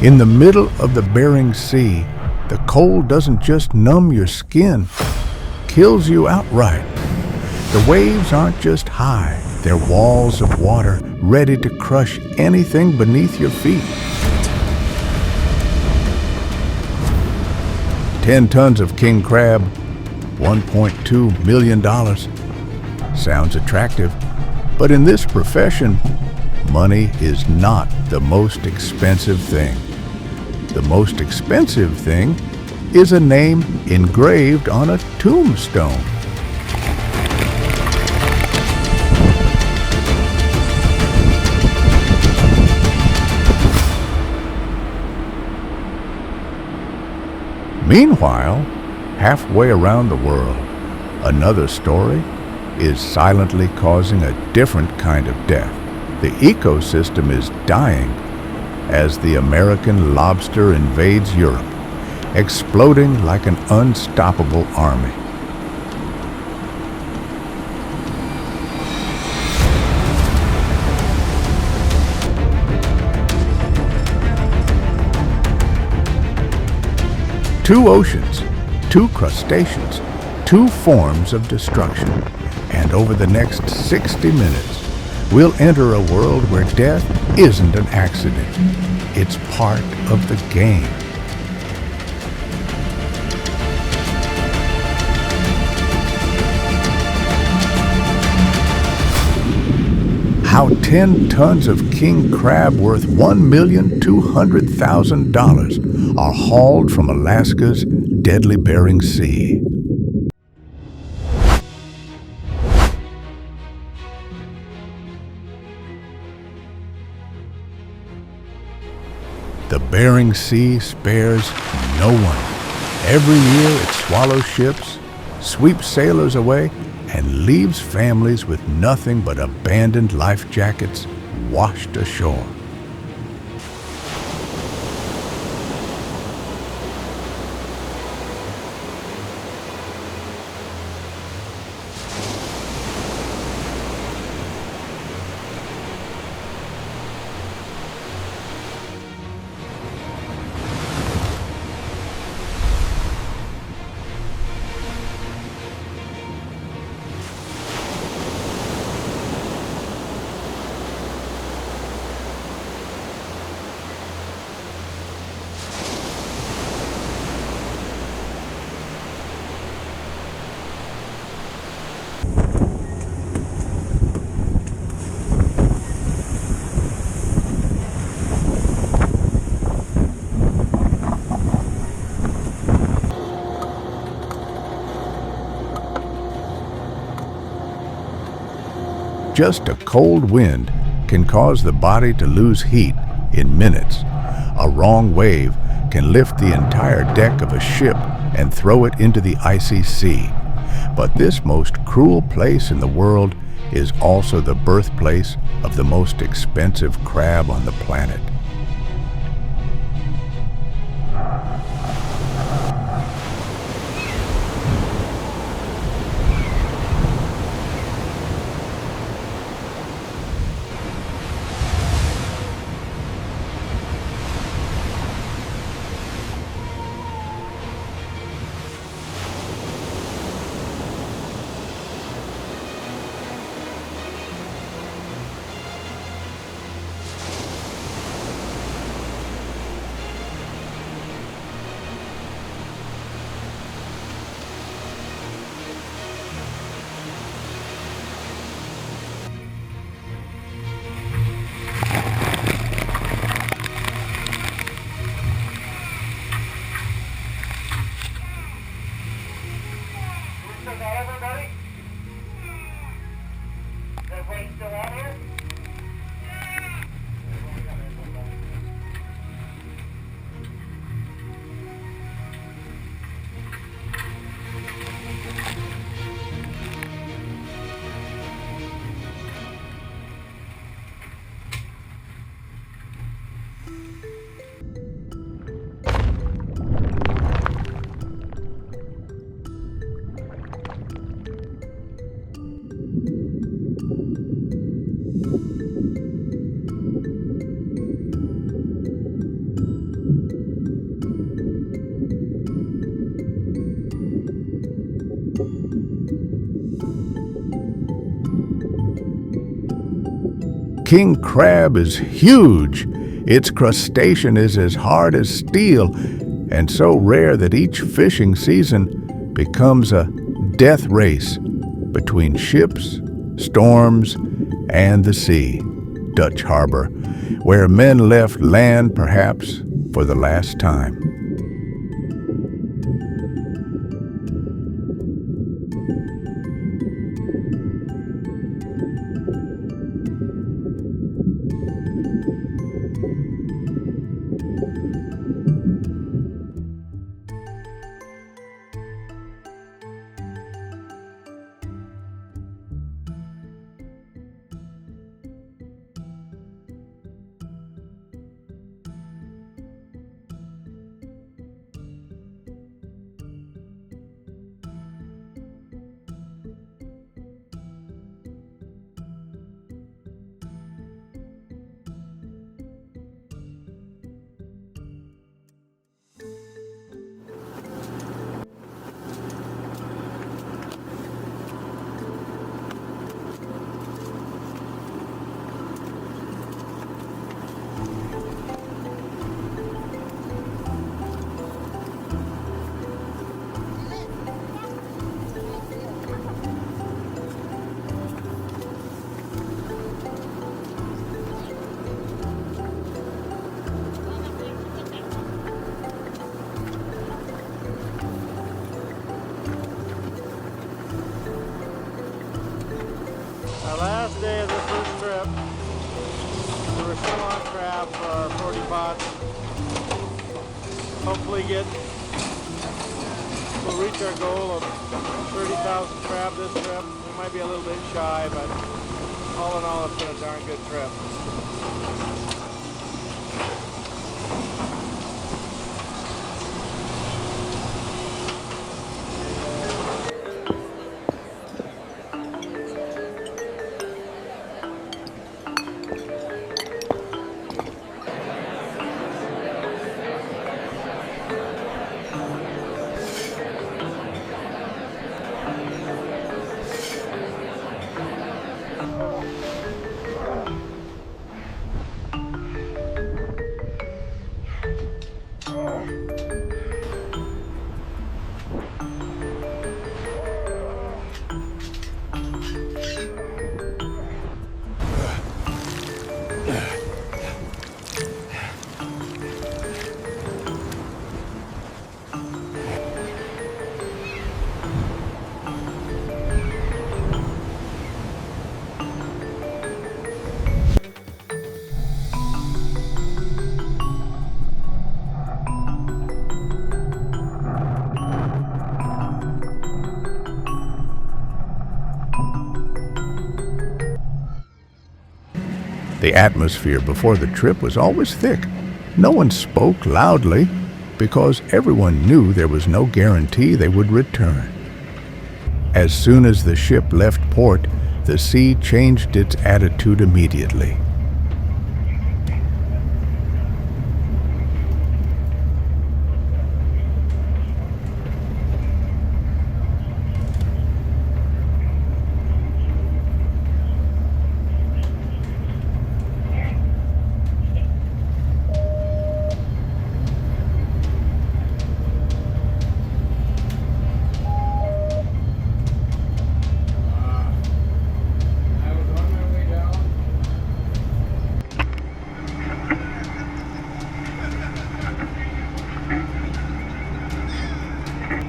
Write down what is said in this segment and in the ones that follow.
In the middle of the Bering Sea, the cold doesn't just numb your skin, kills you outright. The waves aren't just high, they're walls of water ready to crush anything beneath your feet. 10 tons of king crab, $1.2 million. Sounds attractive, but in this profession, money is not the most expensive thing. The most expensive thing is a name engraved on a tombstone. Meanwhile, halfway around the world, another story is silently causing a different kind of death. The ecosystem is dying as the American lobster invades Europe, exploding like an unstoppable army. Two oceans, two crustaceans, two forms of destruction. And over the next 60 minutes, we'll enter a world where death isn't an accident. It's part of the game. How 10 tons of king crab worth $1,200,000 are hauled from Alaska's deadly Bering Sea. The Bering Sea spares no one. Every year it swallows ships, sweeps sailors away, and leaves families with nothing but abandoned life jackets washed ashore. Just a cold wind can cause the body to lose heat in minutes. A wrong wave can lift the entire deck of a ship and throw it into the icy sea. But this most cruel place in the world is also the birthplace of the most expensive crab on the planet. king crab is huge. Its crustacean is as hard as steel and so rare that each fishing season becomes a death race between ships, storms, and the sea. Dutch Harbor, where men left land perhaps for the last time. Our last day of the first trip, so we're still on crab for our 40 pots. Hopefully we'll reach our goal of 30,000 crab this trip. We might be a little bit shy, but all in all, it's been a darn good trip. The atmosphere before the trip was always thick. No one spoke loudly because everyone knew there was no guarantee they would return. As soon as the ship left port, the sea changed its attitude immediately.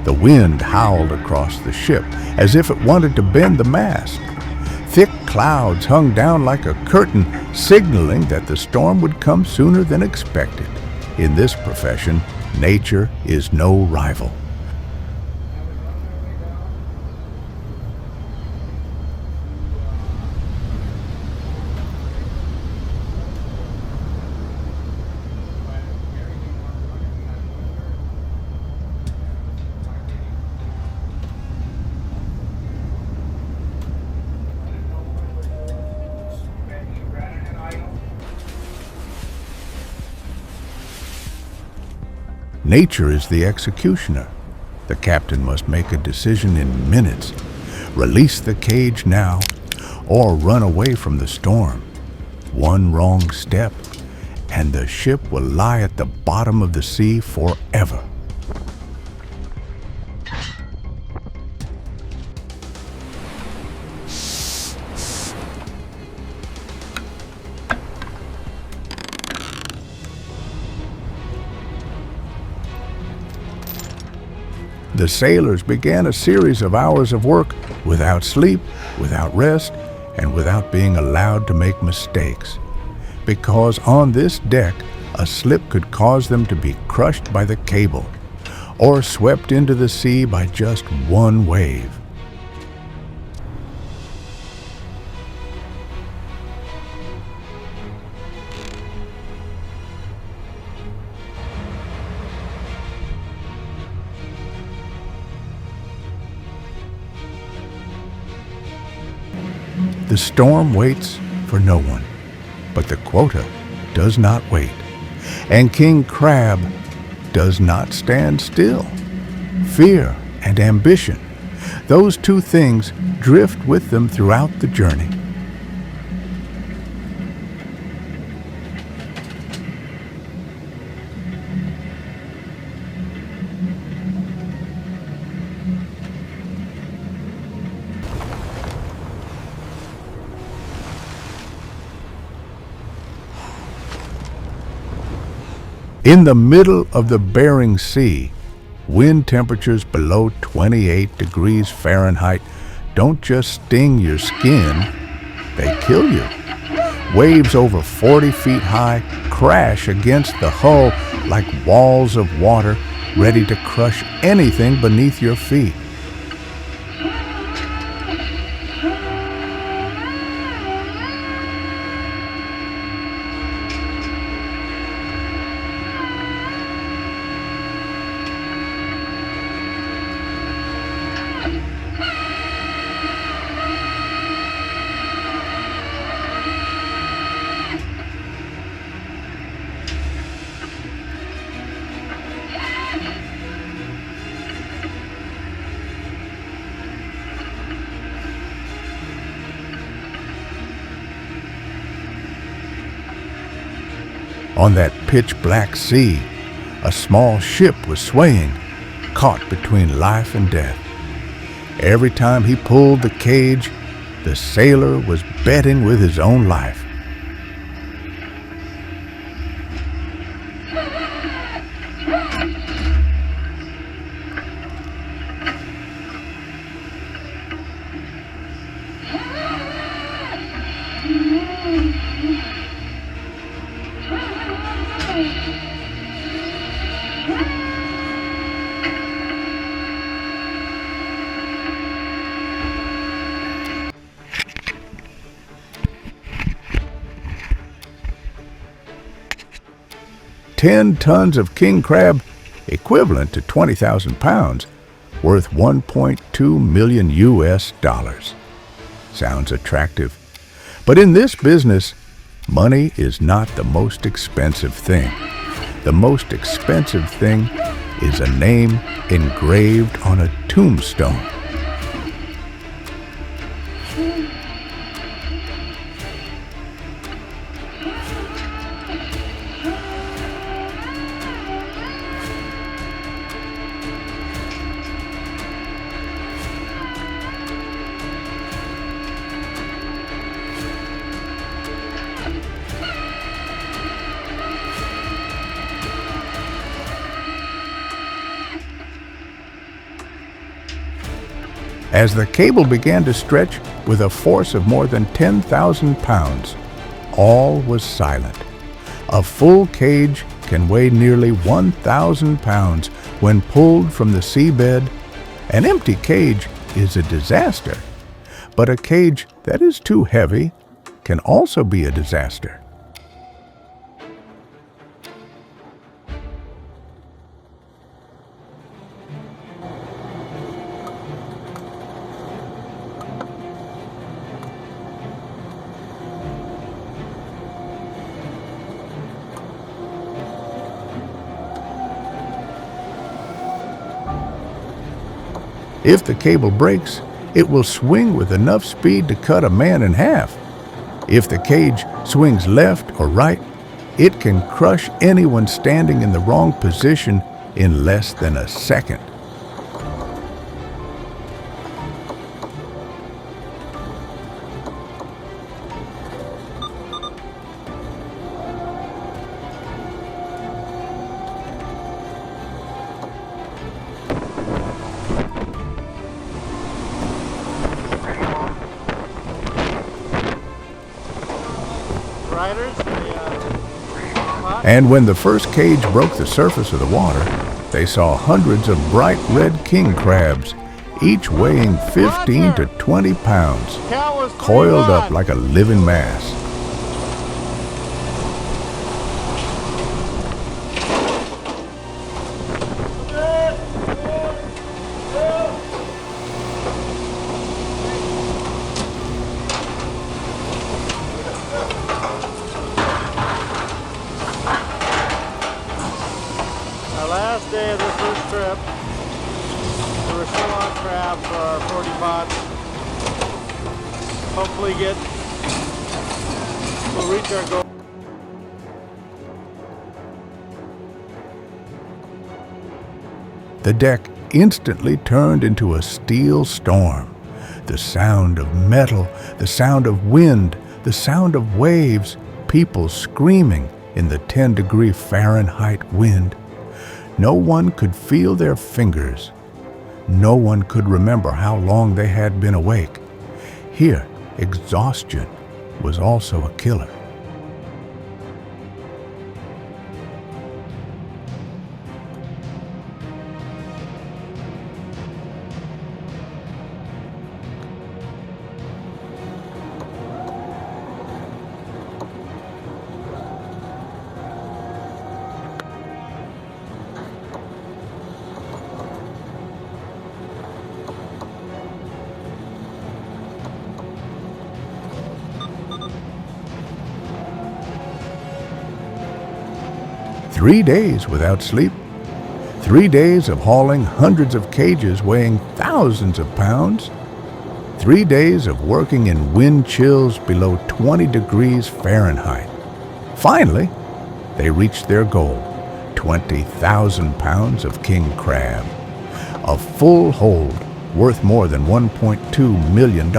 The wind howled across the ship as if it wanted to bend the mast. Thick clouds hung down like a curtain, signaling that the storm would come sooner than expected. In this profession, nature is no rival. Nature is the executioner. The captain must make a decision in minutes. Release the cage now, or run away from the storm. One wrong step, and the ship will lie at the bottom of the sea forever. The sailors began a series of hours of work without sleep, without rest, and without being allowed to make mistakes. Because on this deck, a slip could cause them to be crushed by the cable, or swept into the sea by just one wave. The storm waits for no one, but the quota does not wait, and King Crab does not stand still. Fear and ambition, those two things drift with them throughout the journey. In the middle of the Bering Sea, wind temperatures below 28 degrees Fahrenheit don't just sting your skin, they kill you. Waves over 40 feet high crash against the hull like walls of water ready to crush anything beneath your feet. On that pitch-black sea, a small ship was swaying, caught between life and death. Every time he pulled the cage, the sailor was betting with his own life. "10 tons of king crab, equivalent to 20,000 pounds, worth $1.2 million US. Sounds attractive. But in this business, money is not the most expensive thing. The most expensive thing is a name engraved on a tombstone. As the cable began to stretch with a force of more than 10,000 pounds, all was silent. A full cage can weigh nearly 1,000 pounds when pulled from the seabed. An empty cage is a disaster, but a cage that is too heavy can also be a disaster. If the cable breaks, it will swing with enough speed to cut a man in half. If the cage swings left or right, it can crush anyone standing in the wrong position in less than a second. And when the first cage broke the surface of the water, they saw hundreds of bright red king crabs, each weighing 15 to 20 pounds, coiled up like a living mass. Last day of the first trip, so we're still on crab for our 40 pots. Hopefully we'll reach our goal. The deck instantly turned into a steel storm. The sound of metal, the sound of wind, the sound of waves, people screaming in the 10-degree Fahrenheit wind. No one could feel their fingers. No one could remember how long they had been awake. Here, exhaustion was also a killer. Three days without sleep, 3 days of hauling hundreds of cages weighing thousands of pounds, 3 days of working in wind chills below 20 degrees Fahrenheit. Finally, they reached their goal, 20,000 pounds of king crab, a full hold worth more than $1.2 million.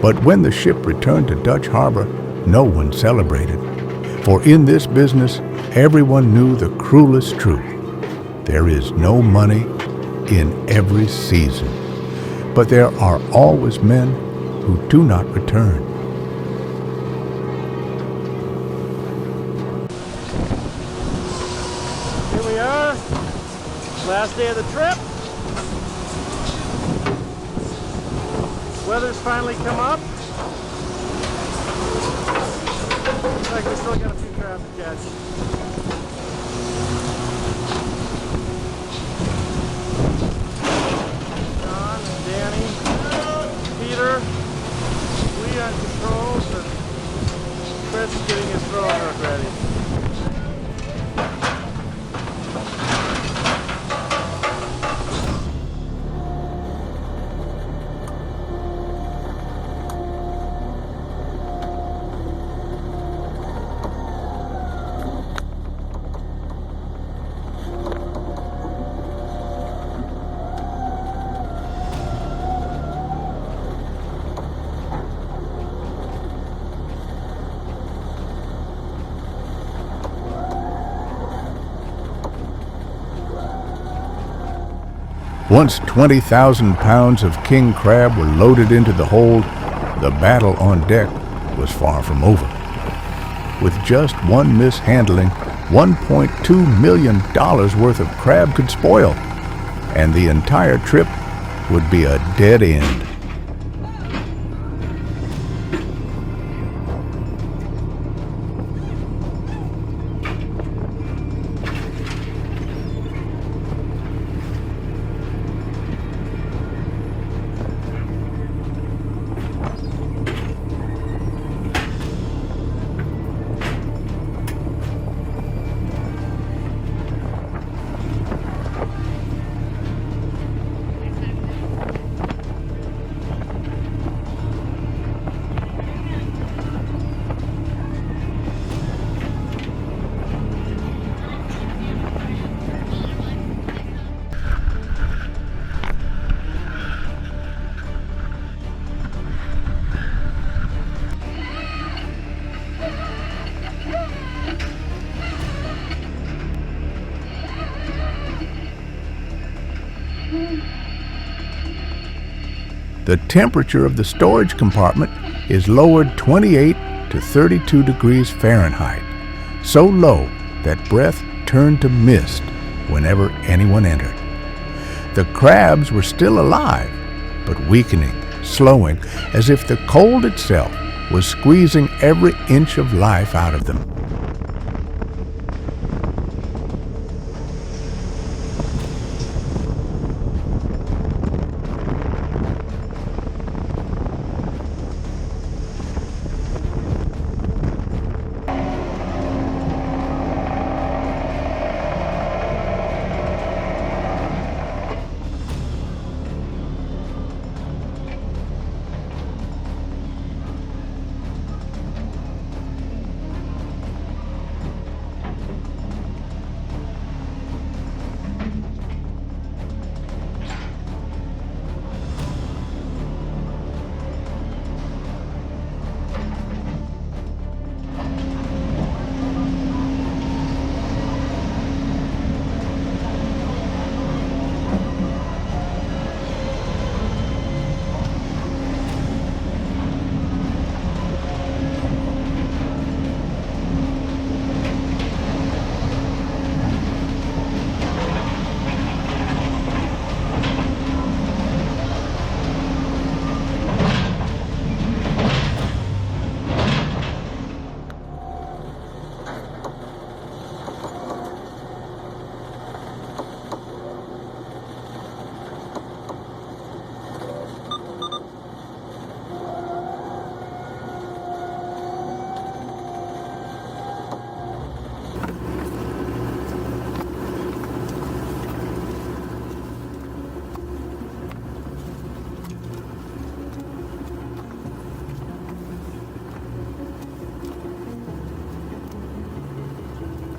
But when the ship returned to Dutch Harbor, no one celebrated. For in this business, everyone knew the cruelest truth. There is no money in every season. But there are always men who do not return. Here we are, last day of the trip. Weather's finally come up. Looks like we still got a few crab to catch. John and Danny, Peter, we on controls, and Chris getting his throwing hook ready. Once 20,000 pounds of king crab were loaded into the hold, the battle on deck was far from over. With just one mishandling, $1.2 million worth of crab could spoil, and the entire trip would be a dead end. the temperature of the storage compartment is lowered 28 to 32 degrees Fahrenheit, so low that breath turned to mist whenever anyone entered. The crabs were still alive, but weakening, slowing, as if the cold itself was squeezing every inch of life out of them.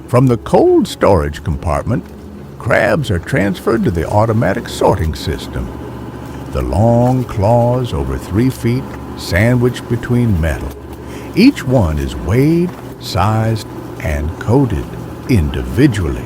From the cold storage compartment, crabs are transferred to the automatic sorting system. The long claws over 3 feet sandwiched between metal. Each one is weighed, sized, and coded individually.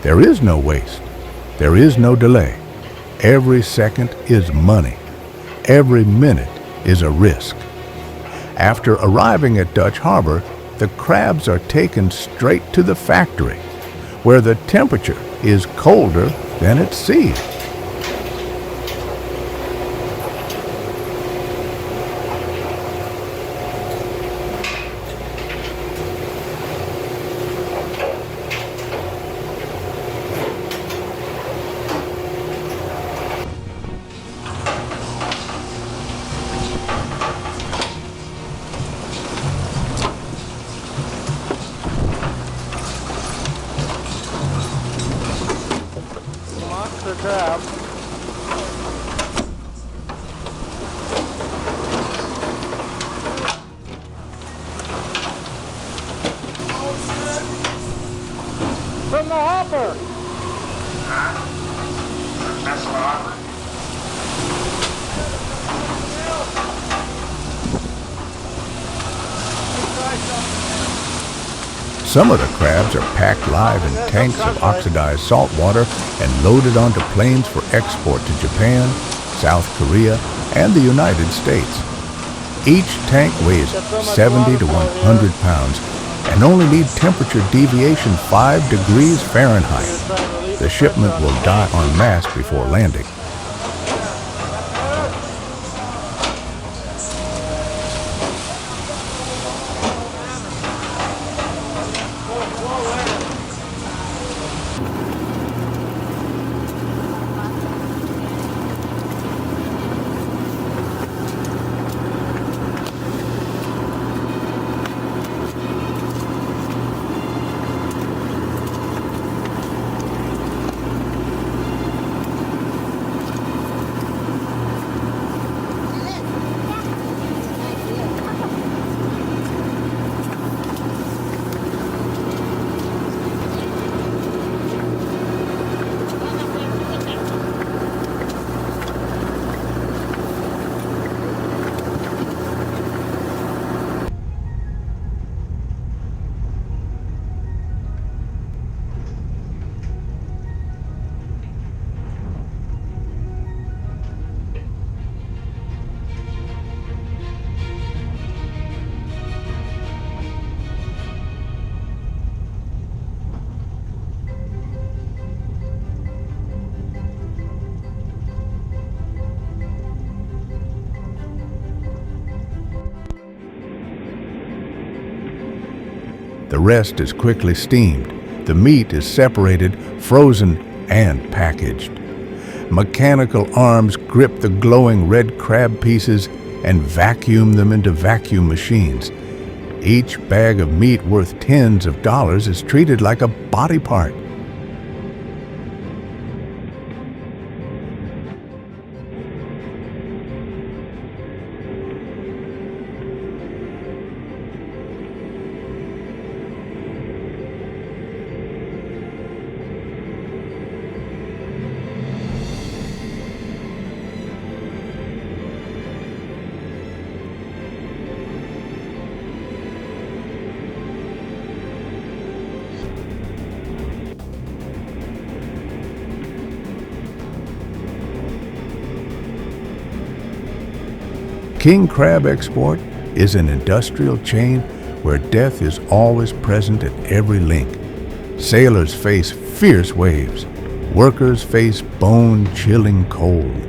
There is no waste. There is no delay. Every second is money. Every minute is a risk. After arriving at Dutch Harbor, the crabs are taken straight to the factory, where the temperature is colder than at sea. Monster crab. From the hopper. That's the hopper. Some of the crabs are packed live in tanks of oxidized salt water and loaded onto planes for export to Japan, South Korea, and the United States. Each tank weighs 70 to 100 pounds and only need temperature deviation 5 degrees Fahrenheit. The shipment will die en masse before landing. The rest is quickly steamed. The meat is separated, frozen, and packaged. Mechanical arms grip the glowing red crab pieces and vacuum them into vacuum machines. Each bag of meat worth tens of dollars is treated like a body part. King crab export is an industrial chain where death is always present at every link. Sailors face fierce waves. Workers face bone-chilling cold.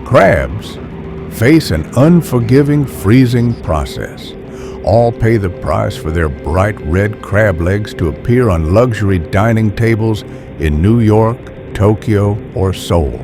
Crabs face an unforgiving freezing process. All pay the price for their bright red crab legs to appear on luxury dining tables in New York, Tokyo, or Seoul.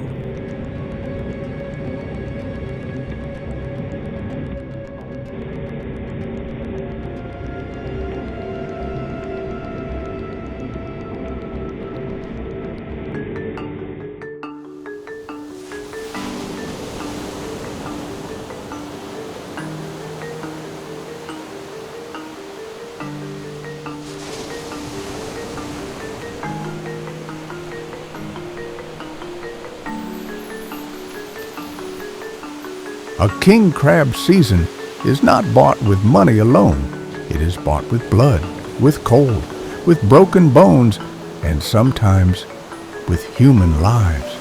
A king crab season is not bought with money alone. It is bought with blood, with cold, with broken bones, and sometimes with human lives.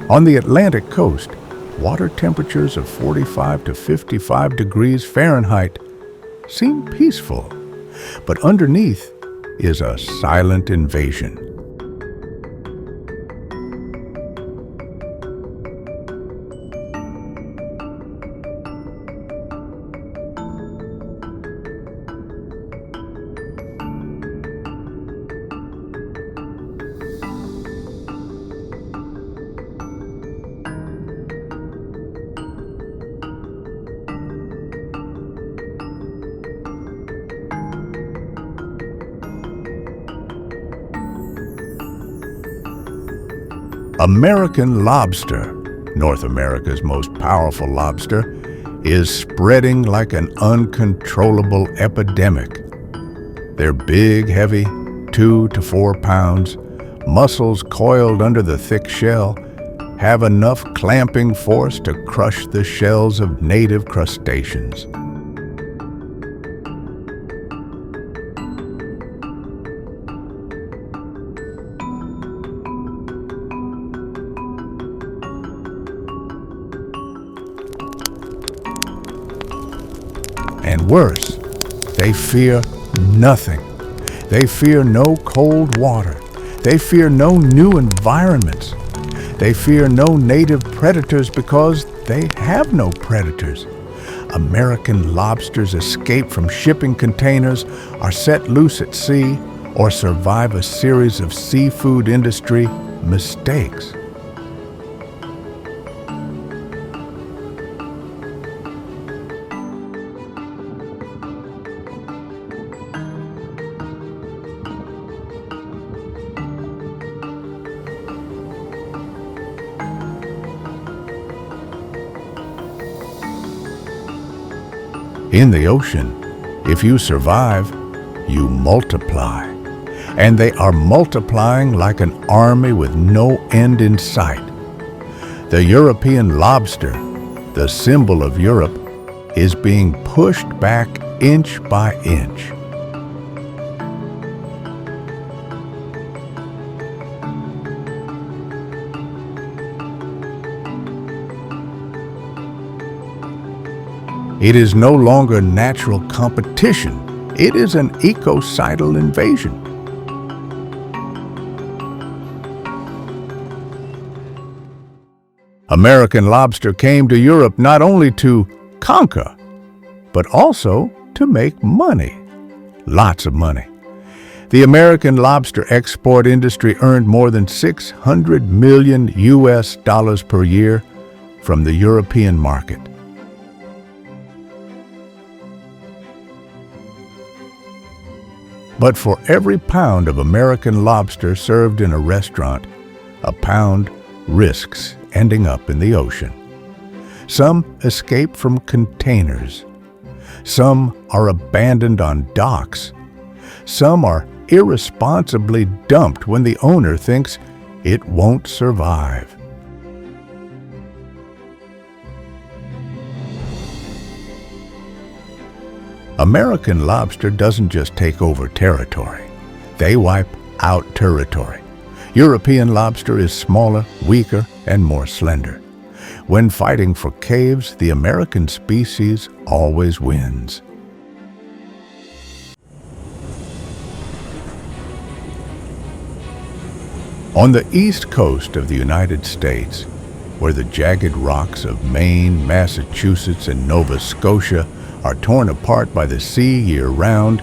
On the Atlantic coast, water temperatures of 45 to 55 degrees Fahrenheit seem peaceful, but underneath is a silent invasion. American lobster, North America's most powerful lobster, is spreading like an uncontrollable epidemic. They're big, heavy, 2 to 4 pounds, muscles coiled under the thick shell, have enough clamping force to crush the shells of native crustaceans. And worse, they fear nothing. They fear no cold water. They fear no new environments. They fear no native predators because they have no predators. American lobsters escape from shipping containers, are set loose at sea, or survive a series of seafood industry mistakes. In the ocean, if you survive, you multiply. And they are multiplying like an army with no end in sight. The European lobster, the symbol of Europe, is being pushed back inch by inch. It is no longer natural competition. It is an ecocidal invasion. American lobster came to Europe not only to conquer, but also to make money. Lots of money. The American lobster export industry earned more than $600 million per year from the European market. But for every pound of American lobster served in a restaurant, a pound risks ending up in the ocean. Some escape from containers. Some are abandoned on docks. Some are irresponsibly dumped when the owner thinks it won't survive. American lobster doesn't just take over territory. They wipe out territory. European lobster is smaller, weaker, and more slender. When fighting for caves, the American species always wins. On the east coast of the United States, where the jagged rocks of Maine, Massachusetts, and Nova Scotia are torn apart by the sea year-round,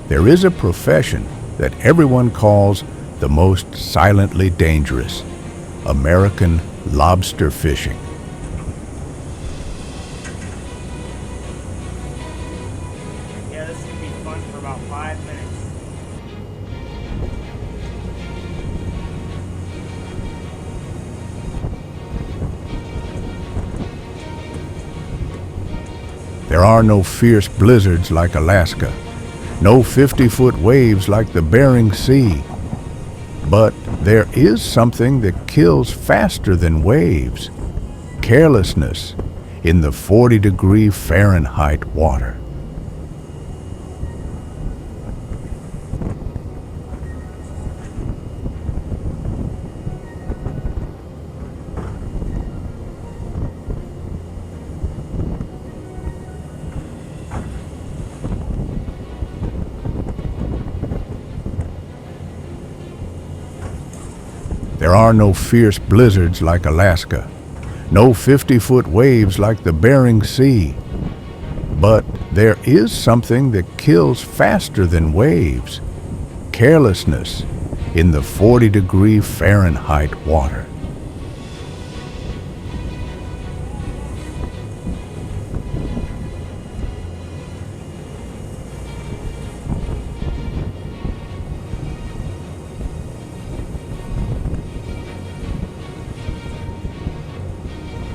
there is a profession that everyone calls the most silently dangerous: American lobster fishing. Yeah, this is going to be fun for about 5 minutes. There are no fierce blizzards like Alaska, no 50-foot waves like the Bering Sea. But there is something that kills faster than waves: carelessness in the 40-degree Fahrenheit water. There are no fierce blizzards like Alaska, no 50-foot waves like the Bering Sea. But there is something that kills faster than waves: carelessness in the 40-degree Fahrenheit water.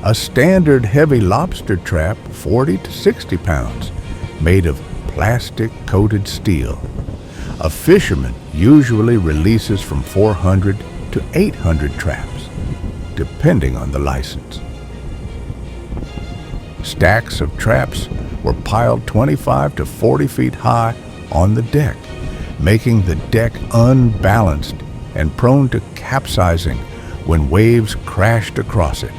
A standard heavy lobster trap, 40 to 60 pounds, made of plastic-coated steel. A fisherman usually releases from 400 to 800 traps. depending on the license. Stacks of traps were piled 25 to 40 feet high on the deck, making the deck unbalanced and prone to capsizing when waves crashed across it.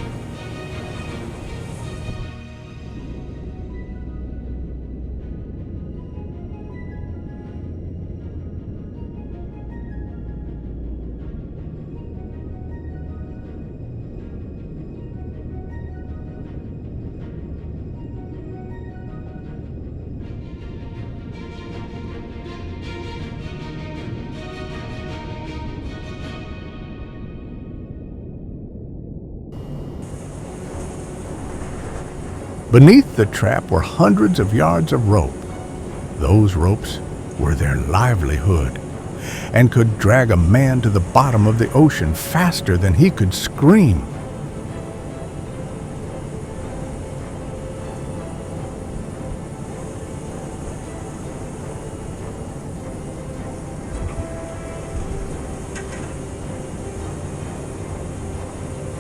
Beneath the trap were hundreds of yards of rope. Those ropes were their livelihood and could drag a man to the bottom of the ocean faster than he could scream.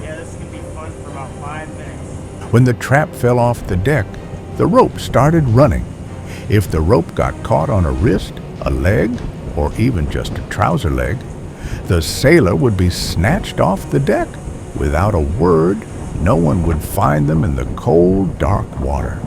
Yeah, this can be fun for about 5 minutes. When the trap fell off the deck, the rope started running. If the rope got caught on a wrist, a leg, or even just a trouser leg, the sailor would be snatched off the deck. Without a word, no one would find them in the cold, dark water.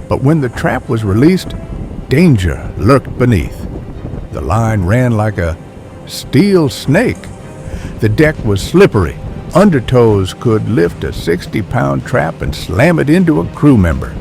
But when the trap was released, danger lurked beneath. The line ran like a steel snake. The deck was slippery. Undertows could lift a 60-pound trap and slam it into a crew member.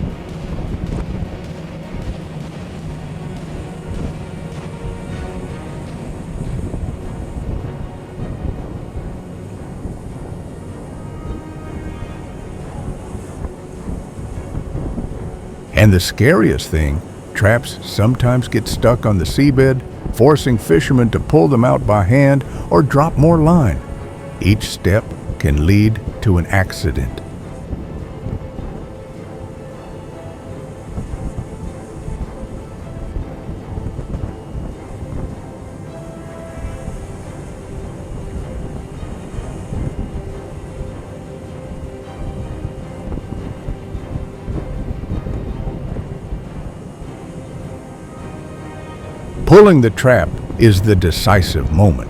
And the scariest thing, traps sometimes get stuck on the seabed, forcing fishermen to pull them out by hand or drop more line. Each step can lead to an accident. Pulling the trap is the decisive moment.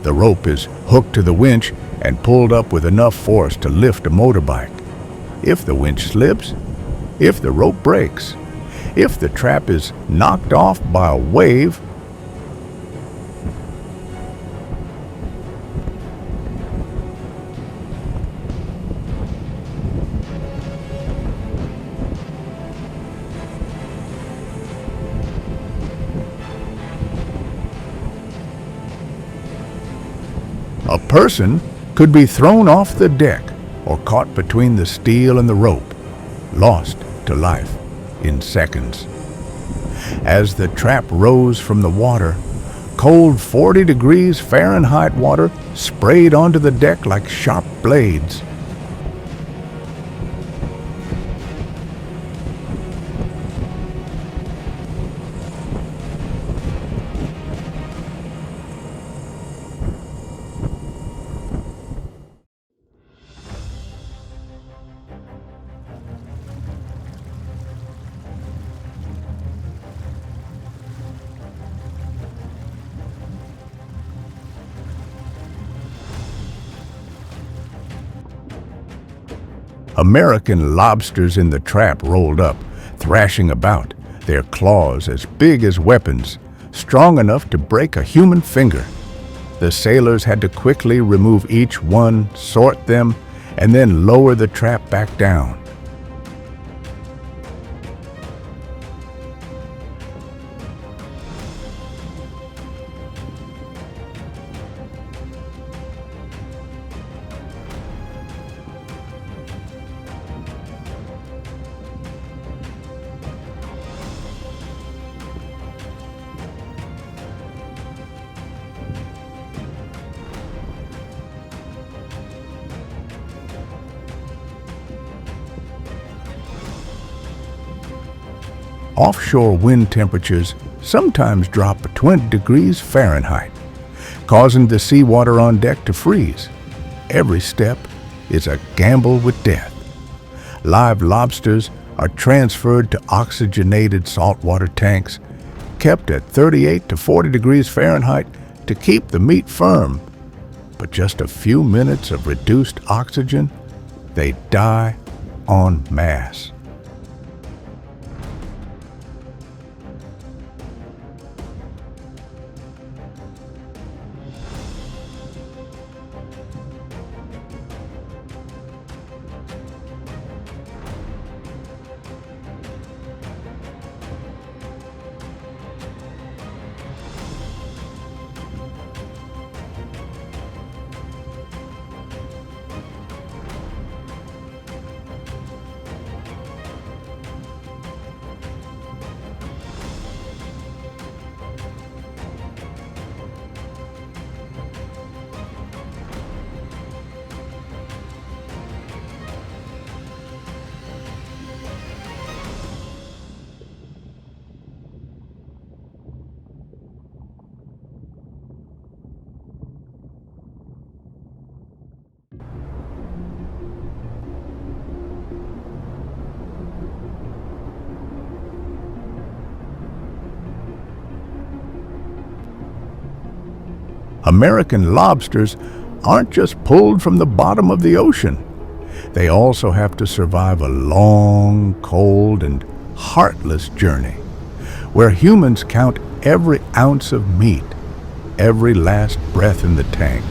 The rope is hooked to the winch and pulled up with enough force to lift a motorbike. If the winch slips, if the rope breaks, if the trap is knocked off by a wave, a person could be thrown off the deck or caught between the steel and the rope, lost to life in seconds. As the trap rose from the water, cold 40 degrees Fahrenheit water sprayed onto the deck like sharp blades. American lobsters in the trap rolled up, thrashing about, their claws as big as weapons, strong enough to break a human finger. The sailors had to quickly remove each one, sort them, and then lower the trap back down. Offshore wind temperatures sometimes drop 20 degrees Fahrenheit, causing the seawater on deck to freeze. Every step is a gamble with death. Live lobsters are transferred to oxygenated saltwater tanks, kept at 38 to 40 degrees Fahrenheit to keep the meat firm. But just a few minutes of reduced oxygen, they die en masse. American lobsters aren't just pulled from the bottom of the ocean. They also have to survive a long, cold, and heartless journey, where humans count every ounce of meat, every last breath in the tank.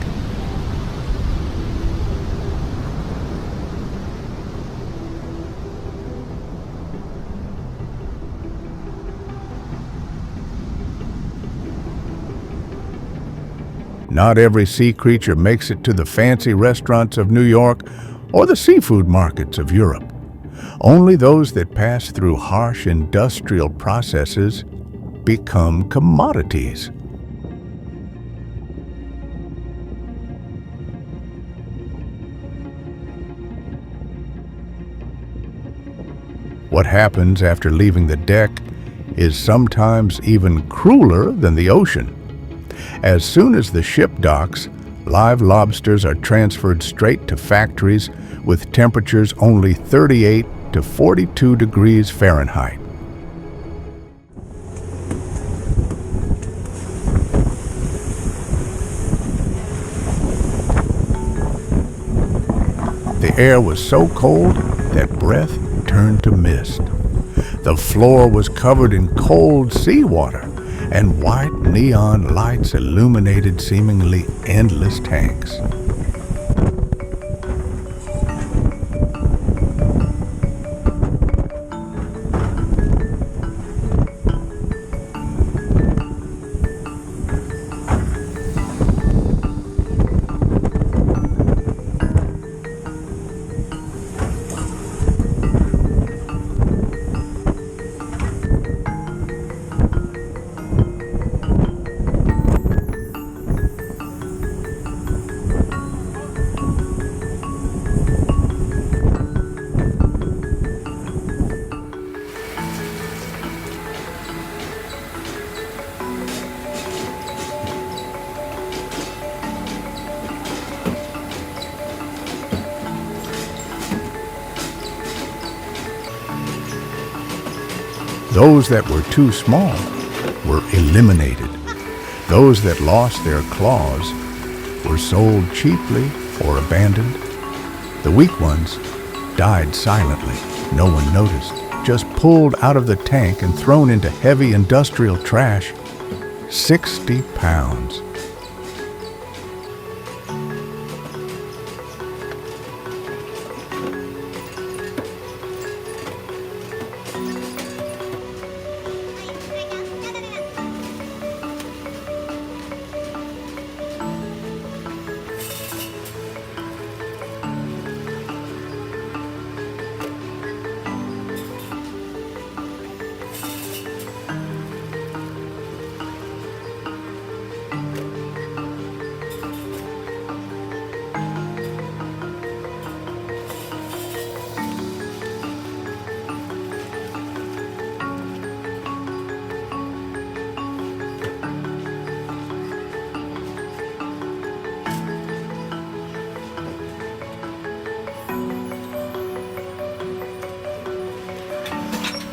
Not every sea creature makes it to the fancy restaurants of New York or the seafood markets of Europe. Only those that pass through harsh industrial processes become commodities. What happens after leaving the deck is sometimes even crueler than the ocean. As soon as the ship docks, live lobsters are transferred straight to factories with temperatures only 38 to 42 degrees Fahrenheit. The air was so cold that breath turned to mist. The floor was covered in cold seawater, and white neon lights illuminated seemingly endless tanks. Those that were too small were eliminated. Those that lost their claws were sold cheaply or abandoned. The weak ones died silently. No one noticed, just pulled out of the tank and thrown into heavy industrial trash. 60 pounds.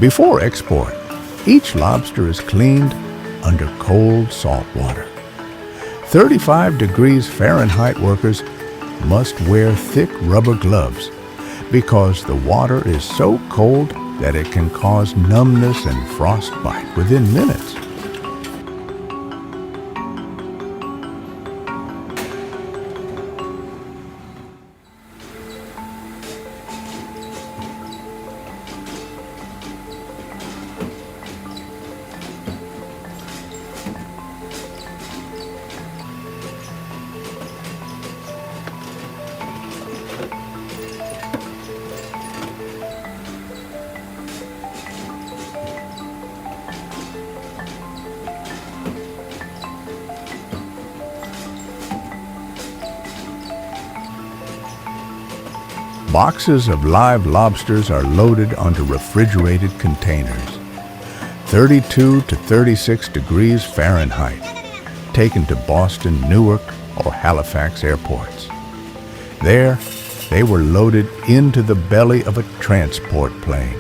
Before export, each lobster is cleaned under cold salt water. 35 degrees Fahrenheit workers must wear thick rubber gloves because the water is so cold that it can cause numbness and frostbite within minutes. Boxes of live lobsters are loaded onto refrigerated containers, 32 to 36 degrees Fahrenheit, taken to Boston, Newark, or Halifax airports. There, they were loaded into the belly of a transport plane.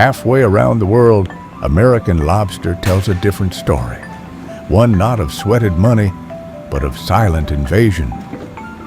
Halfway around the world, American lobster tells a different story. One not of sweated money, but of silent invasion.